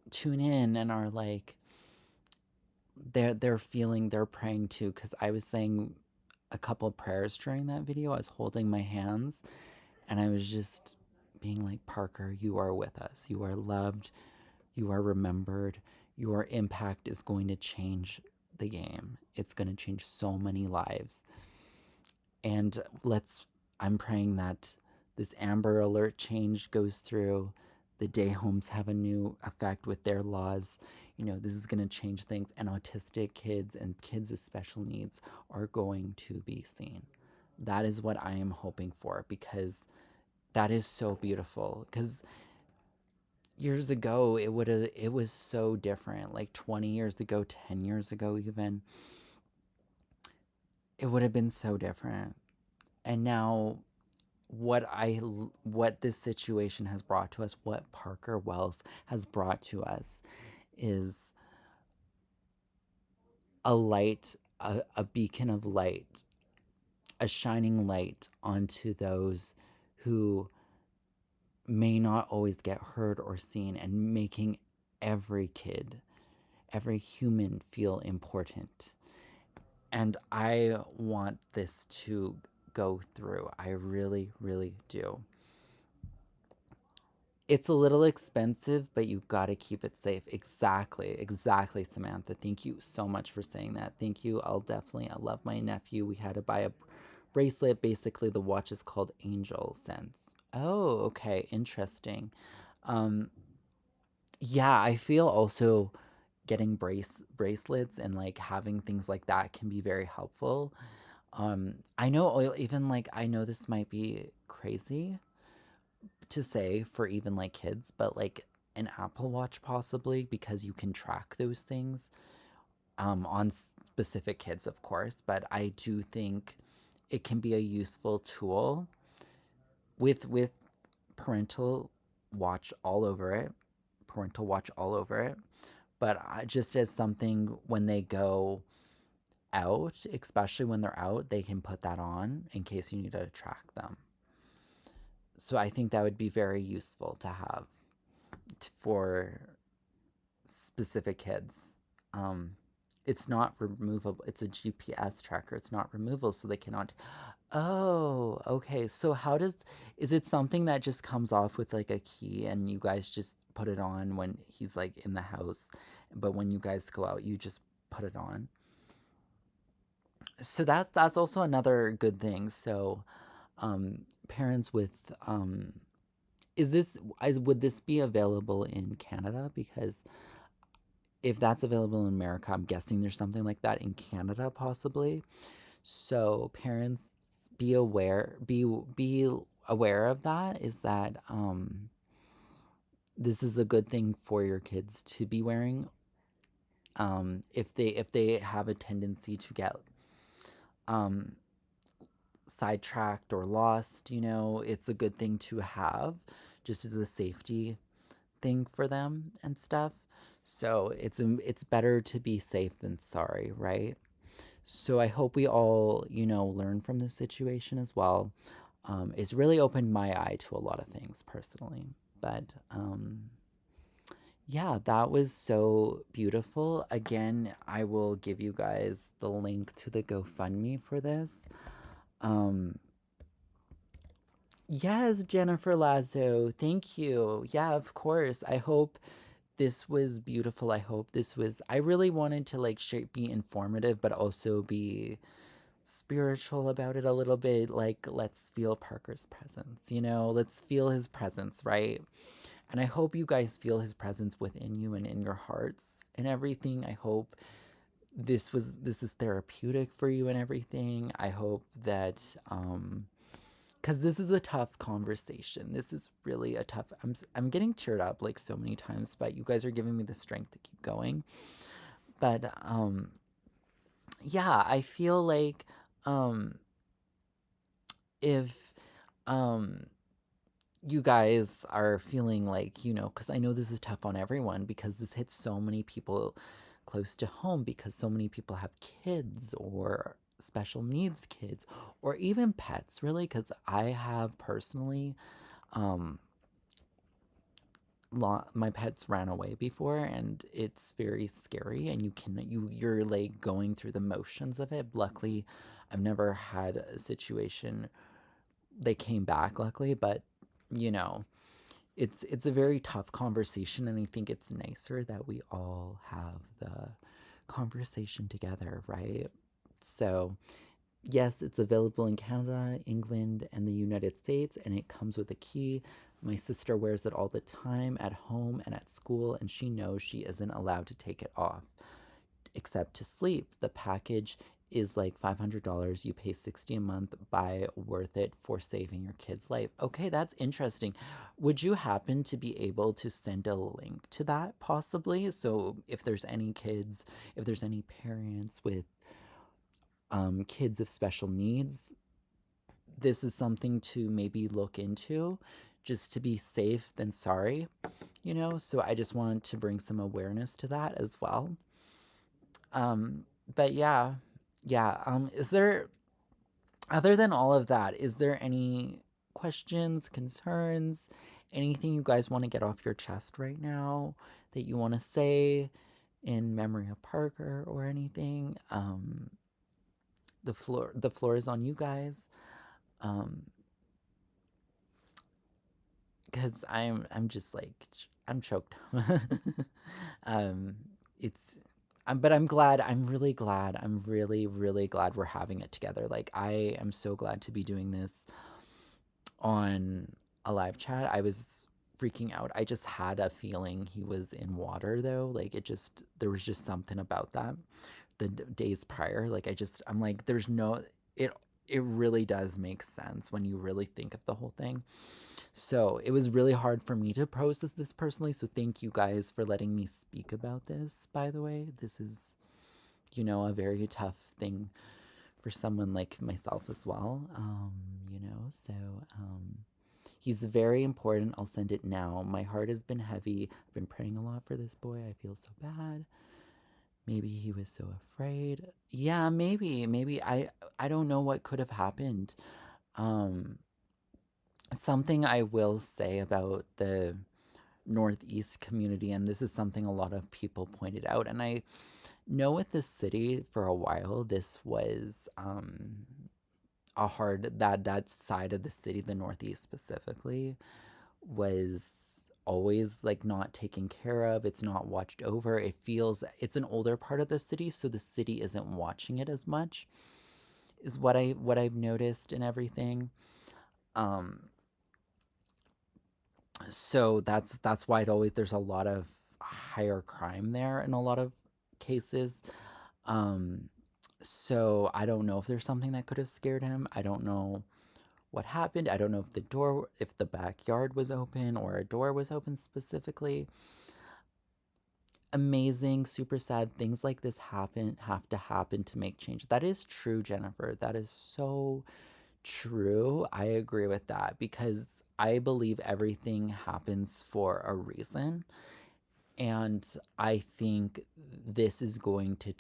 tune in and are like they're praying too because I was saying a couple prayers during that video. I was holding my hands and I was just being like, Parker, you are with us, you are loved, you are remembered, your impact is going to change the game, it's going to change so many lives. And I'm praying that this Amber Alert change goes through. The day homes have a new effect with their laws. This is going to change things, and autistic kids and kids with special needs are going to be seen. That is what I am hoping for because that is so beautiful. Because years ago, it was so different. Like 20 years ago, 10 years ago, even, it would have been so different. And now what this situation has brought to us, what Parker Wells has brought to us is a light, a beacon of light, a shining light onto those who may not always get heard or seen, and making every kid, every human feel important. And I want this to go through. I really, really do. It's a little expensive, but you got to keep it safe. Exactly. Exactly, Samantha. Thank you so much for saying that. Thank you. I love my nephew. We had to buy a bracelet. Basically, the watch is called Angel Sense. Oh, okay. Interesting. Um, yeah, I feel also getting bracelets and like having things like that can be very helpful. I know even like I know this might be crazy to say for even like kids, but like an Apple Watch possibly because you can track those things on specific kids, of course. But I do think it can be a useful tool with parental watch all over it, parental watch all over it. But just as something when they go out, especially when they're out, they can put that on in case you need to track them. So I think that would be very useful to have for specific kids. Um, it's not removable. It's a GPS tracker. It's not removable, so they cannot. Oh, okay. So is it something that just comes off with like a key and you guys just put it on when he's like in the house, but when you guys go out, you just put it on? So that's also another good thing. So, parents with would this be available in Canada? Because if that's available in America, I'm guessing there's something like that in Canada possibly. So parents, be aware of that. Is that this is a good thing for your kids to be wearing. If they have a tendency to get um sidetracked or lost, it's a good thing to have just as a safety thing for them and stuff. So it's better to be safe than sorry, right? So I hope we all, learn from this situation as well. It's really opened my eye to a lot of things personally. But yeah, that was so beautiful. Again, I will give you guys the link to the GoFundMe for this. Um, yes, Jennifer Lazo, thank you. Yeah, of course. I hope this was beautiful. I hope this was. I really wanted to like be informative, but also be spiritual about it a little bit. Like, let's feel Parker's presence, let's feel his presence, right? And I hope you guys feel his presence within you and in your hearts and everything. I hope this is therapeutic for you and everything. I hope that because this is a tough conversation. This is really a tough. I'm getting teared up like so many times, but you guys are giving me the strength to keep going. But yeah, I feel like um if um you guys are feeling like, because I know this is tough on everyone because this hits so many people close to home because so many people have kids or special needs kids or even pets, really, because I have personally, um, my pets ran away before and it's very scary and you're like going through the motions of it. Luckily, I've never had a situation they came back, luckily, but you know it's a very tough conversation, and I think it's nicer that we all have the conversation together, right? So yes, it's available in Canada, England, and the United States, and it comes with a key. My sister wears it all the time at home and at school, and she knows she isn't allowed to take it off except to sleep. The package is like $500. You pay $60 a month. Buy worth it for saving your kid's life. Okay, that's interesting. Would you happen to be able to send a link to that possibly? So if there's any kids, if there's any parents with kids of special needs, this is something to maybe look into just to be safe than sorry, So I just wanted to bring some awareness to that as well. But yeah, yeah. Is there, other than all of that, is there any questions, concerns, anything you guys want to get off your chest right now that you want to say in memory of Parker or anything? The floor is on you guys. Because I'm just like I'm choked. um, it's but I'm glad. I'm really glad. I'm really really glad we're having it together. Like I am so glad to be doing this on a live chat. I was freaking out. I just had a feeling he was in water though. Like there was just something about that. The days prior, like I'm like, there's no it. It really does make sense when you really think of the whole thing. So it was really hard for me to process this personally. So thank you guys for letting me speak about this, by the way. This is, a very tough thing for someone like myself as well. So he's very important. I'll send it now. My heart has been heavy. I've been praying a lot for this boy. I feel so bad. Maybe he was so afraid. Yeah, maybe I don't know what could have happened. Um Something I will say about the Northeast community, and this is something a lot of people pointed out, and I know with the city for a while, this was a hard that side of the city, the Northeast specifically, was always like not taken care of. It's not watched over. It feels it's an older part of the city, so the city isn't watching it as much, is what I've noticed and everything. Um So that's why there's a lot of higher crime there in a lot of cases. Um, so I don't know if there's something that could have scared him. I don't know what happened. I don't know if the backyard was open or a door was open specifically. Amazing, super sad things like this have to happen to make change. That is true, Jennifer. That is so true. I agree with that because I believe everything happens for a reason. And I think this is going to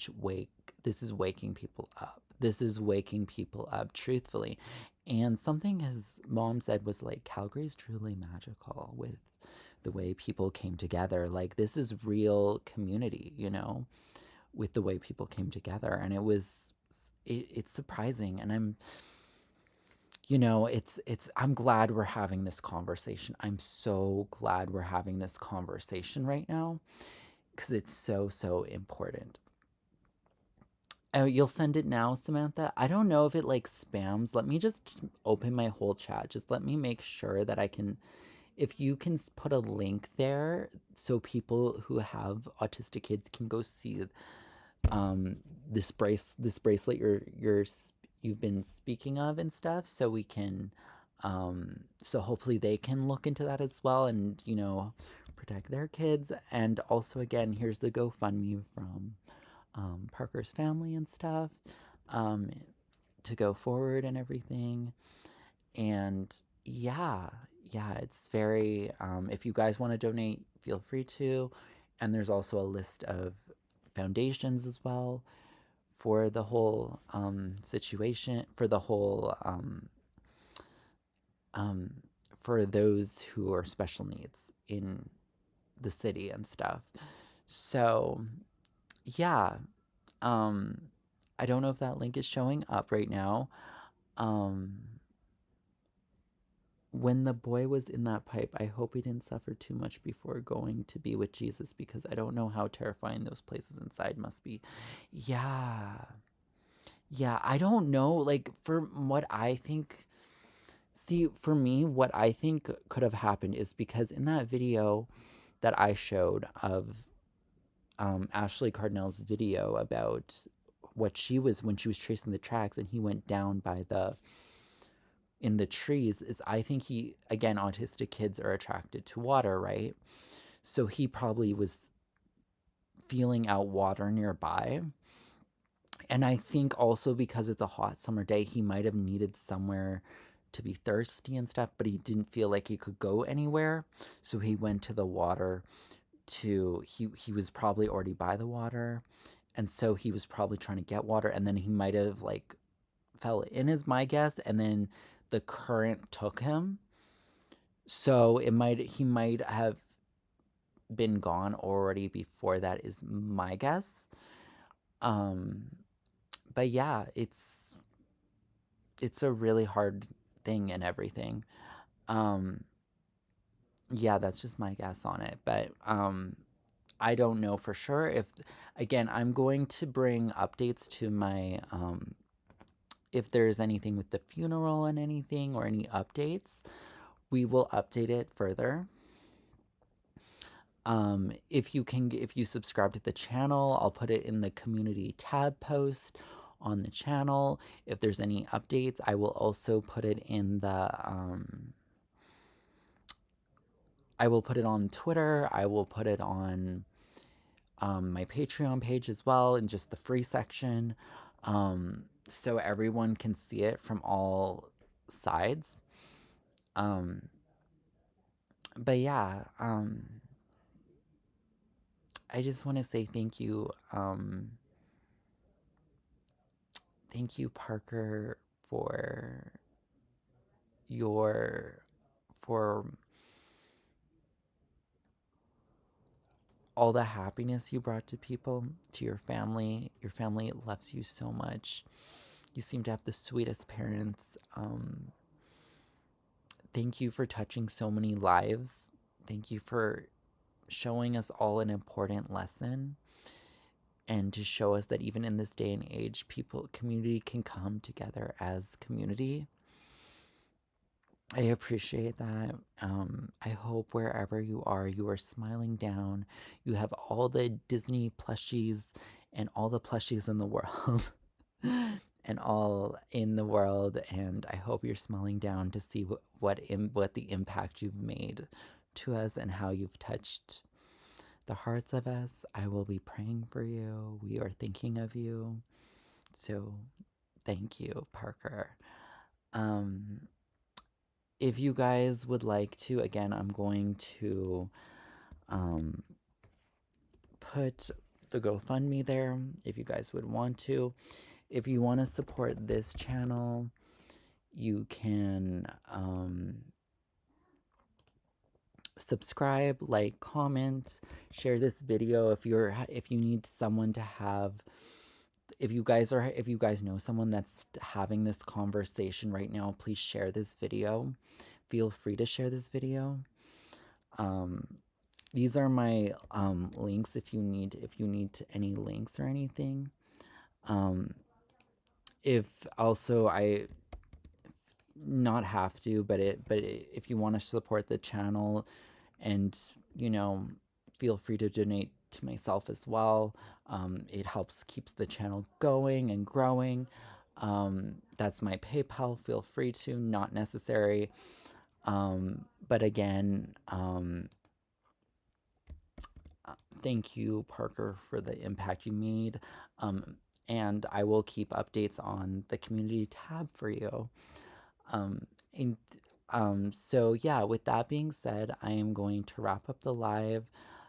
this is waking people up. This is waking people up, truthfully. And something his mom said was like, Calgary's truly magical with the way people came together. Like, this is real community, with the way people came together. And it's surprising. And I'm glad we're having this conversation. I'm so glad we're having this conversation right now because it's so, so important. Oh, you'll send it now, Samantha? I don't know if it like spams. Let me just open my whole chat. Just let me make sure that I can, if you can put a link there so people who have autistic kids can go see this bracelet you've been speaking of and stuff, so we can so hopefully they can look into that as well and protect their kids. And also, again, here's the GoFundMe from Parker's family and stuff, um, to go forward and everything. And yeah, it's very, if you guys want to donate, feel free to. And there's also a list of foundations as well for the whole situation, for the whole, um, for those who are special needs in the city and stuff. So, yeah, um, I don't know if that link is showing up right now. Um, when the boy was in that pipe, I hope he didn't suffer too much before going to be with Jesus because I don't know how terrifying those places inside must be. Yeah. Yeah, I don't know. Like, for what I think, see, for me, what I think could have happened is because in that video that I showed of Ashley Cardinal's video about what she was when she was tracing the tracks and he went down by in the trees, is I think he, again, autistic kids are attracted to water, right? So he probably was feeling out water nearby. And I think also because it's a hot summer day, he might have needed somewhere to be thirsty and stuff, but he didn't feel like he could go anywhere. So he went to the water he was probably already by the water. And so he was probably trying to get water, and then he might have like fell in, is my guess, and then the current took him. So he might have been gone already before that, is my guess. Um but yeah, it's a really hard thing and everything. Um, yeah, that's just my guess on it. But I don't know for sure if, again, I'm going to bring updates to my, if there's anything with the funeral and anything or any updates, we will update it further. If you subscribe to the channel, I'll put it in the community tab post on the channel. If there's any updates, I will also put it in the, I will put it on Twitter. I will put it on my Patreon page as well, in just the free section, so everyone can see it from all sides. But yeah, I just want to say thank you. Thank you, Parker, for your for all the happiness you brought to people, to your family. Your family loves you so much. You seem to have the sweetest parents. Thank you for touching so many lives. Thank you for showing us all an important lesson, and to show us that even in this day and age, community can come together as community. I appreciate that. I hope wherever you are smiling down. You have all the Disney plushies and all the plushies in the world. And all in the world, and I hope you're smiling down to see what the impact you've made to us and how you've touched the hearts of us. I will be praying for you. We are thinking of you. So thank you, Parker. Um, if you guys would like to, again, I'm going to um, put the GoFundMe there if you guys would want to. If you want to support this channel, you can subscribe, like, comment, share this video if you need someone to have, if you guys know someone that's having this conversation right now, please share this video. Feel free to share this video. These are my links if you need any links or anything. If also I not have to, but if you want to support the channel, and feel free to donate to myself as well. It helps keeps the channel going and growing. That's my PayPal. Feel free to, not necessary. But again, thank you, Parker, for the impact you made. And I will keep updates on the community tab for you. And so yeah, with that being said, I am going to wrap up the live.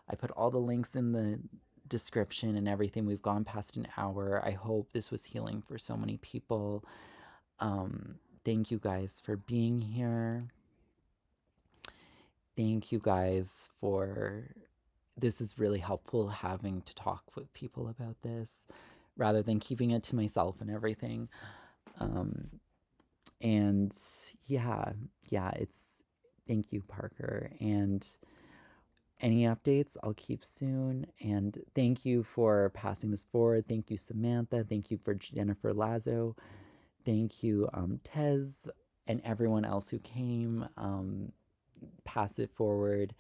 I put all the links in the description and everything. We've gone past an hour. I hope this was healing for so many people. Thank you guys for being here. Thank you guys for, this is really helpful having to talk with people about this rather than keeping it to myself and everything. And yeah, it's, thank you, Parker. And any updates I'll keep soon. And thank you for passing this forward. Thank you, Samantha. Thank you for Jennifer Lazo. Thank you, Tez, and everyone else who came. Pass it forward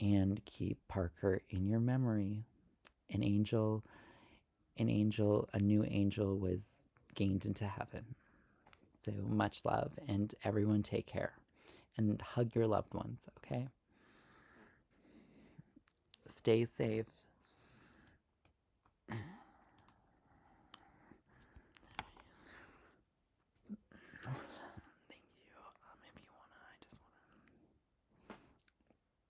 and keep Parker in your memory. A new angel was gained into heaven. So much love, and everyone take care and hug your loved ones, okay? Stay safe.